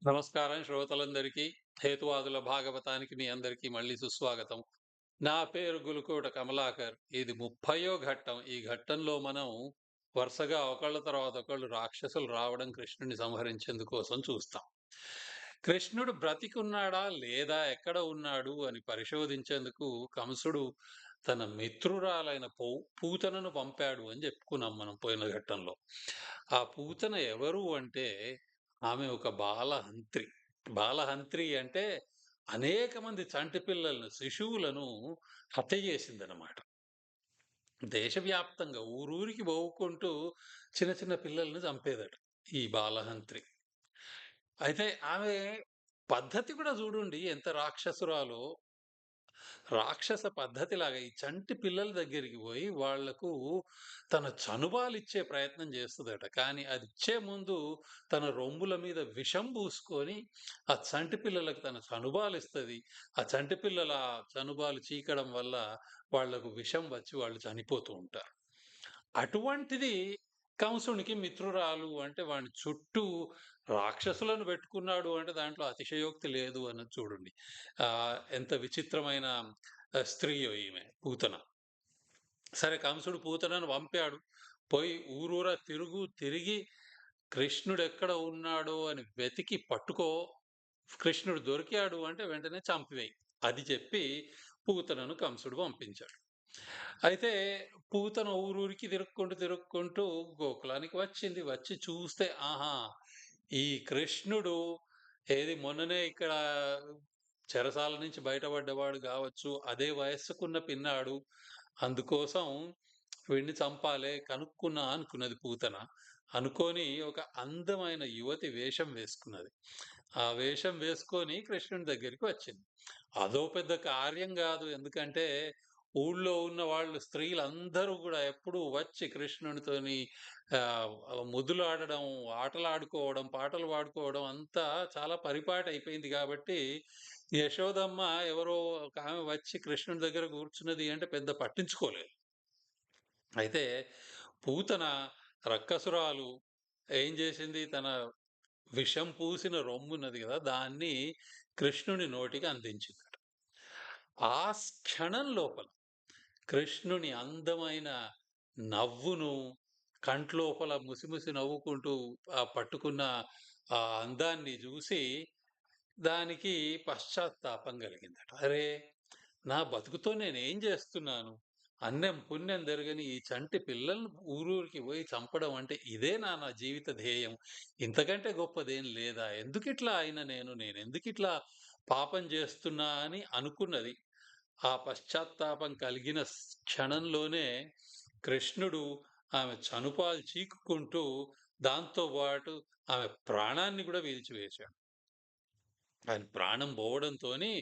నమస్కారం శ్రోతలందరికీ. హేతువాదుల భాగవతానికి మీ అందరికీ మళ్ళీ సుస్వాగతం. నా పేరు గులుకోట కమలాకర్. ఇది 30వ ఘట్టం. ఈ ఘట్టంలో మనం వరుసగా ఒకళ్ళ తర్వాత ఒకళ్ళు రాక్షసులు రావడం, కృష్ణుడిని సంహరించేందుకోసం చూస్తాం. కృష్ణుడు బ్రతికున్నాడా? లేదా? ఎక్కడ ఉన్నాడు? అని పరిశోధించేందుకు కంసుడు తన మిత్రురాలైన పూతనను పంపాడు అని చెప్పుకున్నాం మనం పోయిన ఘట్టంలో. ఆ పూతన ఎవరు అంటే ఆమె ఒక బాలహంత్రి. బాలహంత్రి అంటే అనేక మంది చంటి పిల్లలను, శిశువులను హత్య చేసిందనమాట. దేశవ్యాప్తంగా ఊరూరికి పోవుకుంటూ చిన్న చిన్న పిల్లల్ని చంపేదట ఈ బాలహంత్రి. అయితే ఆమె పద్ధతి కూడా చూడండి ఎంత రాక్షసురాలో. రాక్షస పద్ధతిలాగా ఈ చంటి పిల్లల దగ్గరికి పోయి వాళ్లకు తన చనుబాలిచ్చే ప్రయత్నం చేస్తదట. కానీ అది ఇచ్చే ముందు తన రొమ్ముల మీద విషం పూసుకొని ఆ చంటి పిల్లలకు తన చనుబాలిస్తది. ఆ చంటి పిల్లల ఆ చనుబాలు చీకడం వల్ల వాళ్లకు విషం వచ్చి వాళ్ళు చనిపోతూ ఉంటారు. అటువంటిది కంసునికి మిత్రురాలు అంటే వాని చుట్టూ రాక్షసులను పెట్టుకున్నాడు అంటే దాంట్లో అతిశయోక్తి లేదు అన్నది చూడండి. ఎంత విచిత్రమైన స్త్రీయో ఈమె పూతన. సరే కంసుడు పూతనను పంపాడు. పోయి ఊరూరా తిరిగి కృష్ణుడెక్కడ ఉన్నాడో అని వెతికి పట్టుకో. కృష్ణుడు దొరికాడు అంటే వెంటనే చంపివేయి. అది చెప్పి పూతనను కంసుడు పంపించాడు. అయితే పూతన ఊరూరికి తిరుక్కుంటూ గోకులానికి వచ్చింది. వచ్చి చూస్తే ఆహా! ఈ కృష్ణుడు ఏది మొన్ననే ఇక్కడ చెరసాల నుంచి బయటపడ్డవాడు గావచ్చు. అదే వయస్సుకున్న పిల్లాడు. అందుకోసం వీడిని చంపాలే కనుక్కున్నా అనుకున్నది పూతన. అనుకోని ఒక అందమైన యువతి వేషం వేసుకున్నది. ఆ వేషం వేసుకొని కృష్ణుని దగ్గరికి వచ్చింది. అదో పెద్ద కార్యం గాదు. ఎందుకంటే ఊళ్ళో ఉన్న వాళ్ళు స్త్రీలందరూ గూడా ఎప్పుడూ వచ్చి కృష్ణునితోని ముద్దులాడడం, ఆటలాడుకోవడం, పాటలు పాడుకోవడం అంతా చాలా పరిపాటయిపోయింది గాబట్టి, యశోదమ్మ ఎవరో ఒకామె వచ్చి కృష్ణుని దగ్గర కూర్చున్నది అంటే పెద్ద పట్టించుకోలేదు. అయితే పూతన రక్కసురాలు ఏం జేసింది తన విషం పూసిన రొమ్మున్నది గదా! దాన్ని కృష్ణుని నోటికి అందించిందట. ఆ క్షణం లోపల కృష్ణుని అందమైన నవ్వును, కంట్లోపల ముసిముసి నవ్వుకుంటూ పట్టుకున్న ఆ అందాన్ని జూసి దానికి పశ్చాత్తాపం గలిగిందట. అరే! నా బతుకుతో నేనేం జేస్తున్నాను? అన్నం పుణ్యం జరగని ఈ చంటి పిల్లలను ఊరూరికి పోయి చంపడం అంటే ఇదేనా నా జీవిత ధ్యేయం? ఇంతకంటే గొప్పదేం లేదా? ఎందుకిట్లా అయిన నేనెందుకిట్లా పాపం జేస్తున్నా అని అనుకున్నది. ఆ పశ్చాత్తాపం కలిగిన క్షణంలోనే కృష్ణుడు ఆమె చనుపాలు చీకుకుంటూ దాంతో పాటు ఆమె ప్రాణాన్ని గూడా పీల్చివేశాడు. ఆయన ప్రాణం పోవడంతోని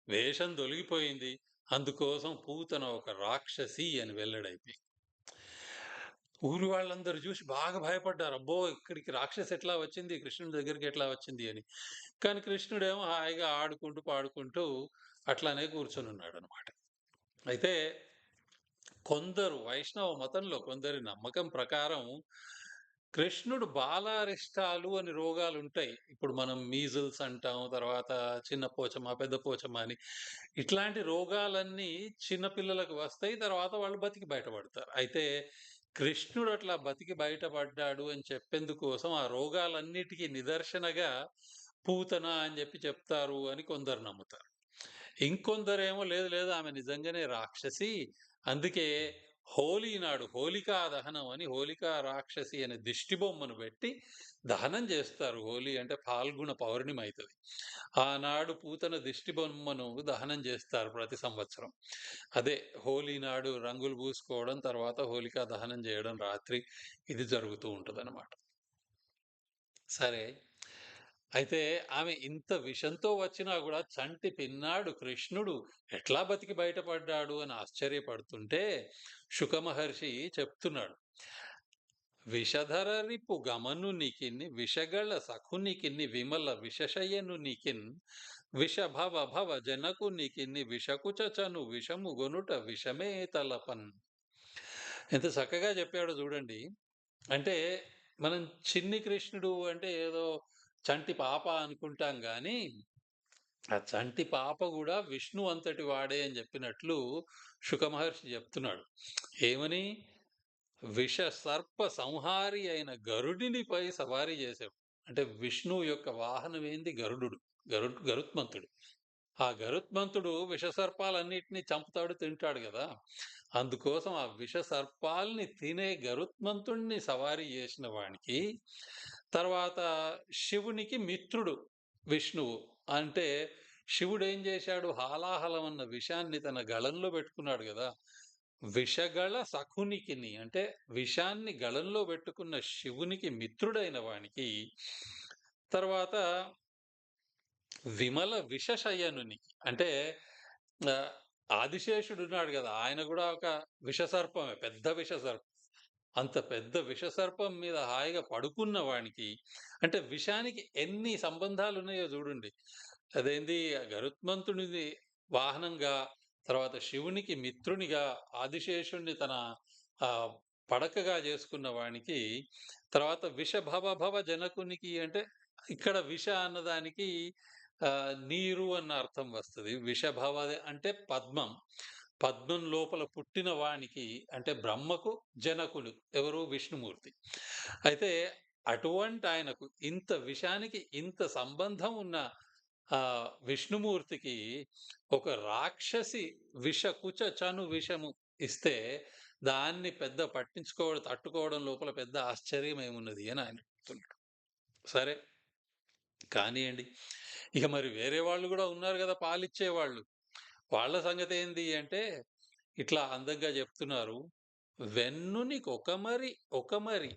వేషం తొలగిపోయింది. అందుకోసం పూతన ఒక రాక్షసి అని వెల్లడైపోయింది. ఊరి వాళ్ళందరూ చూసి బాగా భయపడ్డారు. అబ్బో! ఇక్కడికి రాక్షసి ఎట్లా వచ్చింది? కృష్ణుడి దగ్గరికి ఎట్లా వచ్చింది అని. కానీ కృష్ణుడేమో హాయిగా ఆడుకుంటూ, పాడుకుంటూ అట్లానే కూర్చొనున్నాడనమాట. అయితే కొందరు వైష్ణవ మతంలో కొందరి నమ్మకం ప్రకారం కృష్ణుడు బాలారిష్టాలు అని రోగాలుంటాయి. ఇప్పుడు మనం మీజిల్స్ అంటాం. తర్వాత చిన్న పోచమ్మ, పెద్ద పోచమ్మ అని. ఇట్లాంటి రోగాలన్నీ చిన్న పిల్లలకు వస్తాయి. తర్వాత వాళ్ళు బతికి బయటపడతారు. అయితే కృష్ణుడు అట్లా బతికి బయటపడ్డాడు అని చెప్పేందుకోసం ఆ రోగాలన్నిటికి నిదర్శనగా పూతన అని చెప్తారు అని కొందరు నమ్ముతారు. ఇంకొందరేమో లేదు లేదు ఆమె నిజంగానే రాక్షసి. అందుకే హోలీ నాడు హోలికా దహనం అని హోలికా రాక్షసి అనే దిష్టి బొమ్మను పెట్టి దహనం చేస్తారు. హోలీ అంటే ఫాల్గుణ పౌర్ణమి అయితది. ఆనాడు పూతన దిష్టి బొమ్మను దహనం చేస్తారు ప్రతి సంవత్సరం. అదే హోలీ నాడు రంగులు పూసుకోవడం, తర్వాత హోలికా దహనం చేయడం రాత్రి ఇది జరుగుతూ ఉంటదనమాట. సరే. అయితే ఆమె ఇంత విషంతో వచ్చినా గూడా చంటి పిన్నాడు కృష్ణుడు ఎట్లా బతికి బయటపడ్డాడు అని ఆశ్చర్యపడుతుంటే శుక మహర్షి చెప్తున్నాడు. విషధర రిపు గమనునికిన్ విషగళ సఖునికిన్ విమల విషశయనునికిన్ విషభవ భవ జనకునికిన్ విషకుచచను విషము గొనుట విషమే తలపన్. ఎంత చక్కగా చెప్పాడో చూడండి. అంటే మనం చిన్ని కృష్ణుడు అంటే ఏదో చంటి పాప అనుకుంటాం గానీ, ఆ చంటి పాప గూడా విష్ణువు అంతటి వాడే అని జెప్పినట్లు శుక మహర్షి జెప్తున్నాడు. ఏమని? విష సర్ప సంహారి అయిన గరుడినిపై సవారీ జేశాడు. అంటే విష్ణువు యొక్క వాహనం ఏంది? గరుడుడు. గరుత్మంతుడు. ఆ గరుత్మంతుడు విషసర్పాలన్నిటిని చంపుతాడు, తింటాడు గదా! అందుకోసం ఆ విష సర్పాల్ని తినే గరుత్మంతుడిని సవారీ జేసిన వానికి, తర్వాత శివునికి మిత్రుడు విష్ణువు. అంటే శివుడేం జేశాడు? హాలాహలం అన్న విషాన్ని తన గళంలో బెట్టుకున్నాడు గదా! విషగళ సఖునికిని అంటే విషాన్ని గళంలో బెట్టుకున్న శివునికి మిత్రుడైన వానికి, తర్వాత విమల విషశయనునికి అంటే ఆహ్, ఆదిశేషుడున్నాడు గదా! ఆయన గూడా ఒక విషసర్పమే. పెద్ద విషసర్పం. అంత పెద్ద విషసర్పం మీద హాయిగా పడుకున్న వానికి అంటే విషానికి ఎన్ని సంబంధాలున్నాయో జూడండి. అదేంది గరుత్మంతునిది వాహనంగా, తర్వాత శివునికి మిత్రునిగా, ఆదిశేషుడిని తన ఆహ్, పడకగా జేసుకున్న వానికి, తర్వాత విష భవ భవ జనకునికి అంటే ఇక్కడ విష అన్నదానికి నీరు అన్న అర్థం వస్తది. విషభవ అంటే పద్మం. పద్మం లోపల పుట్టిన వానికి అంటే బ్రహ్మకు జనకులు ఎవరు? విష్ణుమూర్తి. అయితే అటువంటి ఆయనకు ఇంత విషానికి ఇంత సంబంధం ఉన్న విష్ణుమూర్తికి ఒక రాక్షసి విషకుచ చను విషము ఇస్తే దాన్ని పెద్ద తట్టుకోవడం లోపల పెద్ద ఆశ్చర్యమేమున్నది అని ఆయన చెప్తున్నాడు. సరే కానియండి. ఇక మరి వేరే వాళ్ళు గూడా ఉన్నారు గదా! పాలిచ్చేవాళ్ళు. వాళ్ళ సంగతేంది అంటే, ఇట్లా అందంగా జెప్తున్నారు. వెన్నునికొకమరి ఒకమరి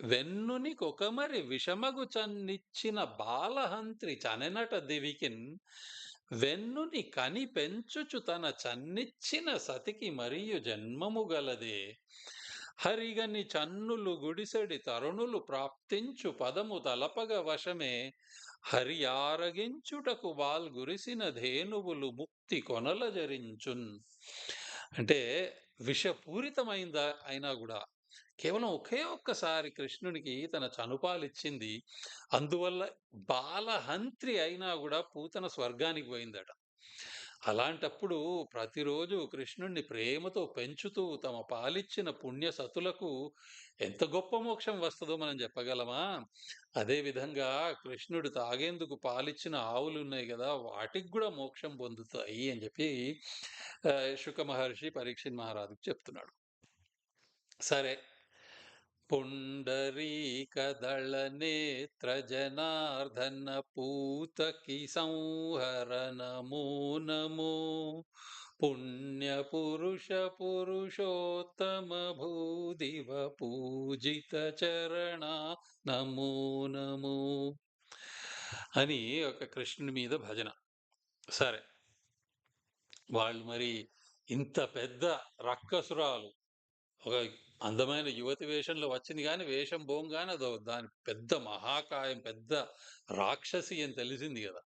వెన్నునికొకమరి విషమగు చన్నిచ్చిన బాలహంత్రి చనెనట దివికిన్ వెన్నుని కని పెంచుచు తన చన్నిచ్చిన సతికి మరియు జన్మము గలదే. హరిగని చన్నులు గుడిసెడి తరుణులు ప్రాప్తించు పదము తలపగ వశమే హరి ఆరగించుటకు వాల్గురిసిన ధేనువులు ముక్తి కొనల జరించున్. అంటే విషపూరితమైందా అయినా గూడా కేవలం ఒకే ఒక్కసారి కృష్ణునికి తన చనుపాలిచ్చింది. అందువల్ల బాలహంత్రి అయినా గూడా పూతన స్వర్గానికి పోయిందట. అలాంటప్పుడు ప్రతిరోజు కృష్ణుణ్ణి ప్రేమతో పెంచుతూ తమ పాలిచ్చిన పుణ్య సతులకు ఎంత గొప్ప మోక్షం వస్తదో మనం చెప్పగలమా? అదే విధంగా కృష్ణుడు తాగేందుకు పాలిచ్చిన ఆవులున్నాయి గదా! వాటికి గూడా మోక్షం పొందుతాయి అని జెప్పి శుక మహర్షి పరీక్షిత్ మహారాజుకి చెప్తున్నాడు. సరే. పుండరీకదళనేత్ర జనార్దన పూతకి సంహర నమో నమో పుణ్యపురుష పురుషోత్తమ భూదివ పూజిత చరణ నమో నమో అని ఒక కృష్ణుని మీద భజన. సరే. వాళ్ళు మరి ఇంత పెద్ద రక్కసురాలు ఒక అందమైన యువతి వేషంలో వచ్చింది గానీ, వేషం పోంగానే దాని పెద్ద మహాకాయం, పెద్ద రాక్షసి అని తెలిసింది గదా!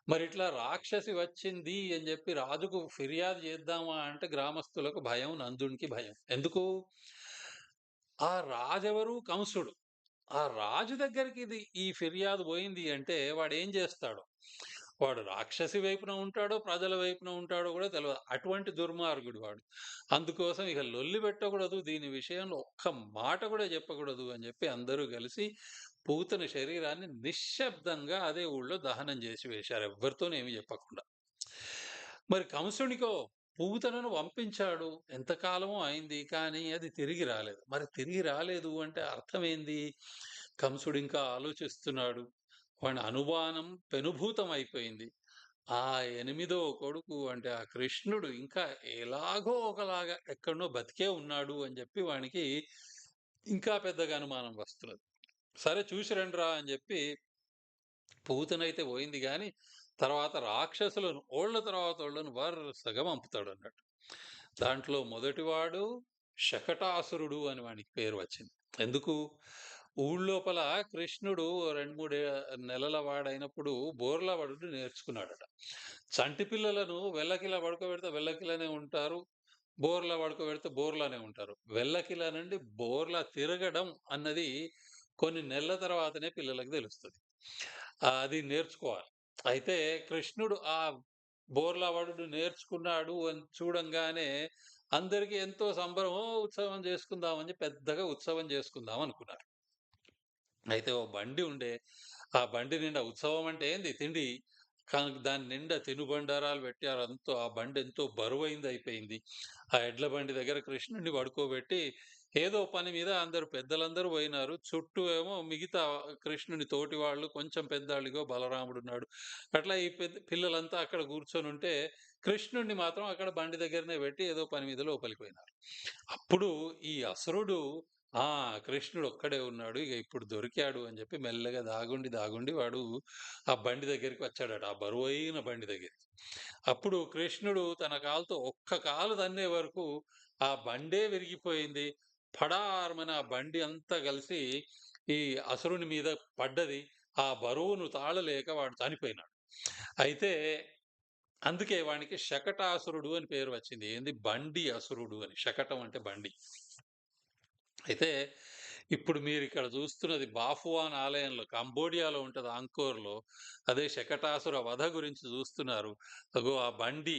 మరిట్లా రాక్షసి వచ్చింది అని జెప్పి రాజుకు ఫిర్యాదు చేద్దామా అంటే గ్రామస్తులకు భయం, నందునికి భయం. ఎందుకు? ఆ రాజెవరు? కంసుడు. ఆ రాజు దగ్గరికి ఈ ఫిర్యాదు బోయింది అంటే వాడేం జేస్తాడు? వాడు రాక్షసి వైపున ఉంటాడో, ప్రజల వైపున ఉంటాడో గూడా తెలవదు. అటువంటి దుర్మార్గుడు వాడు. అందుకోసం ఇక లొల్లి పెట్టకూడదు. దీని విషయంలో ఒక్క మాట గూడా చెప్పకూడదు అని జెప్పి అందరూ కలిసి పూతన శరీరాన్ని నిశ్శబ్దంగా అదే ఊళ్ళో దహనం జేసి వేశారు. ఎవ్వరితోని ఏమి చెప్పకుండా. మరి కంసునికో పూతనను పంపించాడు. ఎంతకాలమో అయింది. కానీ అది తిరిగి రాలేదు. మరి తిరిగి రాలేదు అంటే అర్థమేంది? కంసుడింకా ఆలోచిస్తున్నాడు. వాని అనుమానం పెనుభూతం అయిపోయింది. ఆ ఎనిమిదో కొడుకు అంటే ఆ కృష్ణుడు ఇంకా ఎలాగో ఒకలాగా ఎక్కడనో బతికే ఉన్నాడు అని జెప్పి వానికి ఇంకా పెద్దగా అనుమానం వస్తున్నది. సరే చూసి రండిరా అని జెప్పి పూతనైతే పోయింది గానీ, తర్వాత రాక్షసులను ఓళ్ళ తర్వాత ఓళ్ళను వరుసగా పంపుతాడన్నట్టు. దాంట్లో మొదటివాడు శకటాసురుడు అని వానికి పేరు వచ్చింది. ఎందుకు? ఊళ్ళోపల కృష్ణుడు 2, 3 నెలల వాడైనప్పుడు బోర్లా పడుట నేర్చుకున్నాడట. చంటి పిల్లలను వెల్లకిలా పడుకోబెడితే వెల్లకిలానే ఉంటారు. బోర్లా పడుకోబెడితే బోర్లానే ఉంటారు. వెల్లకిలా నుండి బోర్లా తిరగడం అన్నది కొన్ని నెలల తర్వాతనే పిల్లలకు తెలుస్తది. అది నేర్చుకోవాలి. అయితే కృష్ణుడు ఆ బోర్లావడుడు నేర్చుకున్నాడు అని చూడంగానే అందరికి ఎంతో సంబరం. "ఓ! ఉత్సవం చేసుకుందాం" అని పెద్దగా ఉత్సవం చేసుకుందాం అనుకున్నారు. అయితే ఓ బండి ఉండే. ఆ బండి నిండా ఉత్సవం అంటే ఏంది తిండి. కానీ దాని నిండా తినుబండారాలు పెట్టారు. ఆ బండెంతో బరువైందయిపోయింది. ఆ ఎడ్ల బండి దగ్గర కృష్ణుడిని పడుకోబెట్టి, ఏదో పని మీద అందరూ పెద్దలందరూ పోయినారు. చుట్టూ ఏమో మిగతా కృష్ణుని తోటి వాళ్ళు కొంచెం పెద్దాళ్ళు, ఇగో బలరాముడున్నాడు. అట్లా ఈ పిల్లలంతా అక్కడ కూర్చొనుంటే, కృష్ణుడిని మాత్రం అక్కడ బండి దగ్గరనే పెట్టి ఏదో పని మీద లోపలికి పోయినారు. అప్పుడు ఈ అసురుడు ఆ! కృష్ణుడొక్కడే ఉన్నాడు. ఇగ ఇప్పుడు దొరికాడు అని జెప్పి మెల్లగా దాగుండి, దాగుండి వాడు ఆ బండి దగ్గరికి వచ్చాడట. ఆ బరువైన బండి దగ్గరికి. అప్పుడు కృష్ణుడు తన కాలుతో ఒక్క కాలు తన్నే వరకు ఆ బండే విరిగిపోయింది. పడార్మని ఆ బండి అంతా కలిసి ఈ అసురుని మీద పడ్డది. ఆ బరువును తాళలేక వాడు చనిపోయినాడు. అయితే అందుకే వానికి శకటాసురుడు అని పేరు వచ్చింది. ఏంది బండి అసురుడు అని. శకటం అంటే బండి. అయితే ఇప్పుడు మీరిక్కడ చూస్తున్నది బాఫువాన్ ఆలయంలో కంబోడియాలో ఉంటది ఆంకోర్‌లో. అదే శకటాసుర వధ గురించి చూస్తున్నారు. అగో ఆ బండి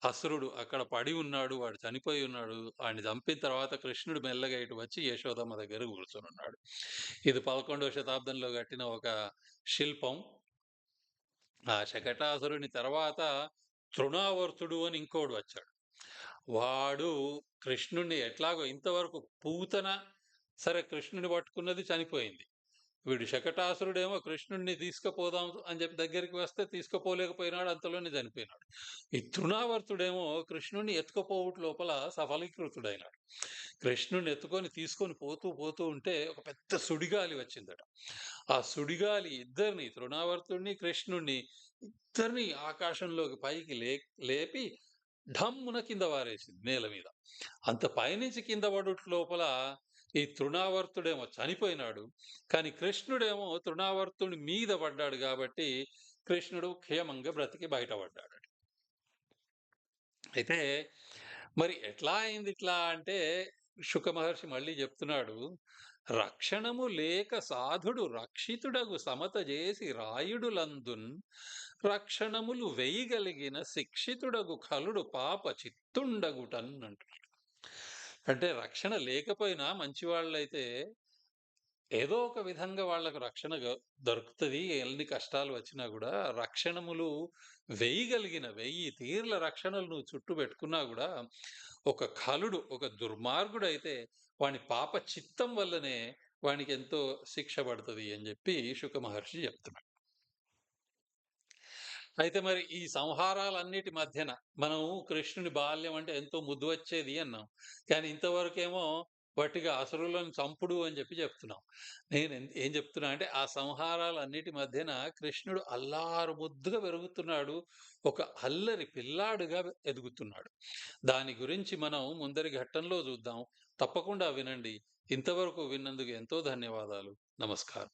అసురుడు అక్కడ పడి ఉన్నాడు. వాడు చనిపోయి ఉన్నాడు. ఆడిని చంపిన తర్వాత కృష్ణుడు మెల్లగా ఇటు వచ్చి యశోదమ్మ దగ్గర కూర్చొనున్నాడు. ఇది 11వ శతాబ్దంలో కట్టిన ఒక శిల్పం. ఆ శకటాసురుని తర్వాత తృణావర్తుడు అని ఇంకోడు వచ్చాడు. వాడు కృష్ణుడిని ఎట్లాగో ఇంతవరకు పూతన సరే కృష్ణుడిని పట్టుకున్నది చనిపోయింది. వీడు శకటాసురుడేమో కృష్ణుడిని తీసుకుపోదాం అని చెప్పి దగ్గరికి వస్తే తీసుకుపోలేకపోయినాడు. అంతలోనే చనిపోయినాడు. ఈ తృణావర్తుడేమో కృష్ణుడిని ఎత్తుకుపోవుట లోపల సఫలీకృతుడైనాడు. కృష్ణుడిని ఎత్తుకొని తీసుకొని పోతూ పోతూ ఉంటే ఒక పెద్ద సుడిగాలి వచ్చిందట. ఆ సుడిగాలి ఇద్దరిని తృణావర్తుడిని, కృష్ణుడిని ఇద్దరిని ఆకాశంలోకి పైకి లేపి ఢమ్మున కింద పారేసింది నేల మీద. అంత పైనుంచి కింద పడుట లోపల ఈ తృణావర్తుడేమో చనిపోయినాడు. కానీ కృష్ణుడేమో తృణావర్తుడి మీద పడ్డాడు గాబట్టి, కృష్ణుడు క్షేమంగా బ్రతికి బయటపడ్డాడట. అయితే మరి ఎట్లా అయిందిట్లా అంటే, శుక మహర్షి మళ్ళీ జెప్తున్నాడు. రక్షణము లేక సాధుడు రక్షితుడగు సమత జేసి రాయుడులందున్ రక్షణములు వేయగలిగిన శిక్షితుడగు ఖలుడు పాప చిత్తుండగుటన్ అంటున్నాడు. అంటే రక్షణ లేకపోయినా మంచివాళ్ళైతే ఏదో ఒక విధంగా వాళ్ళకు రక్షణ దొరుకుతది. ఎన్ని కష్టాలు వచ్చినా గూడా రక్షణములు వేయగలిగిన 1000 తీర్ల రక్షణలు నువ్వు చుట్టూ పెట్టుకున్నా గూడా, ఒక ఖలుడు, ఒక దుర్మార్గుడైతే వాని పాప చిత్తం వల్లనే వానికెంతో శిక్ష పడతది అని జెప్పి శుక మహర్షి చెప్తున్నాడు. అయితే మరి ఈ సంహారాలన్నిటి మధ్యన మనం కృష్ణుని బాల్యం అంటే ఎంతో ముద్దు వచ్చేది అన్నాం. కానీ ఇంతవరకేమో వట్టిగా అసురులను చంపుడు అని చెప్పి చెప్తున్నాం. నేను ఏం చెప్తున్నా అంటే ఆ సంహారాలన్నిటి మధ్యన కృష్ణుడు అల్లారు ముద్దుగా పెరుగుతున్నాడు. ఒక అల్లరి పిల్లాడుగా ఎదుగుతున్నాడు. దాని గురించి మనం ముందరి ఘట్టంలో చూద్దాం. తప్పకుండా వినండి. ఇంతవరకు విన్నందుకు ఎంతో ధన్యవాదాలు. నమస్కారం.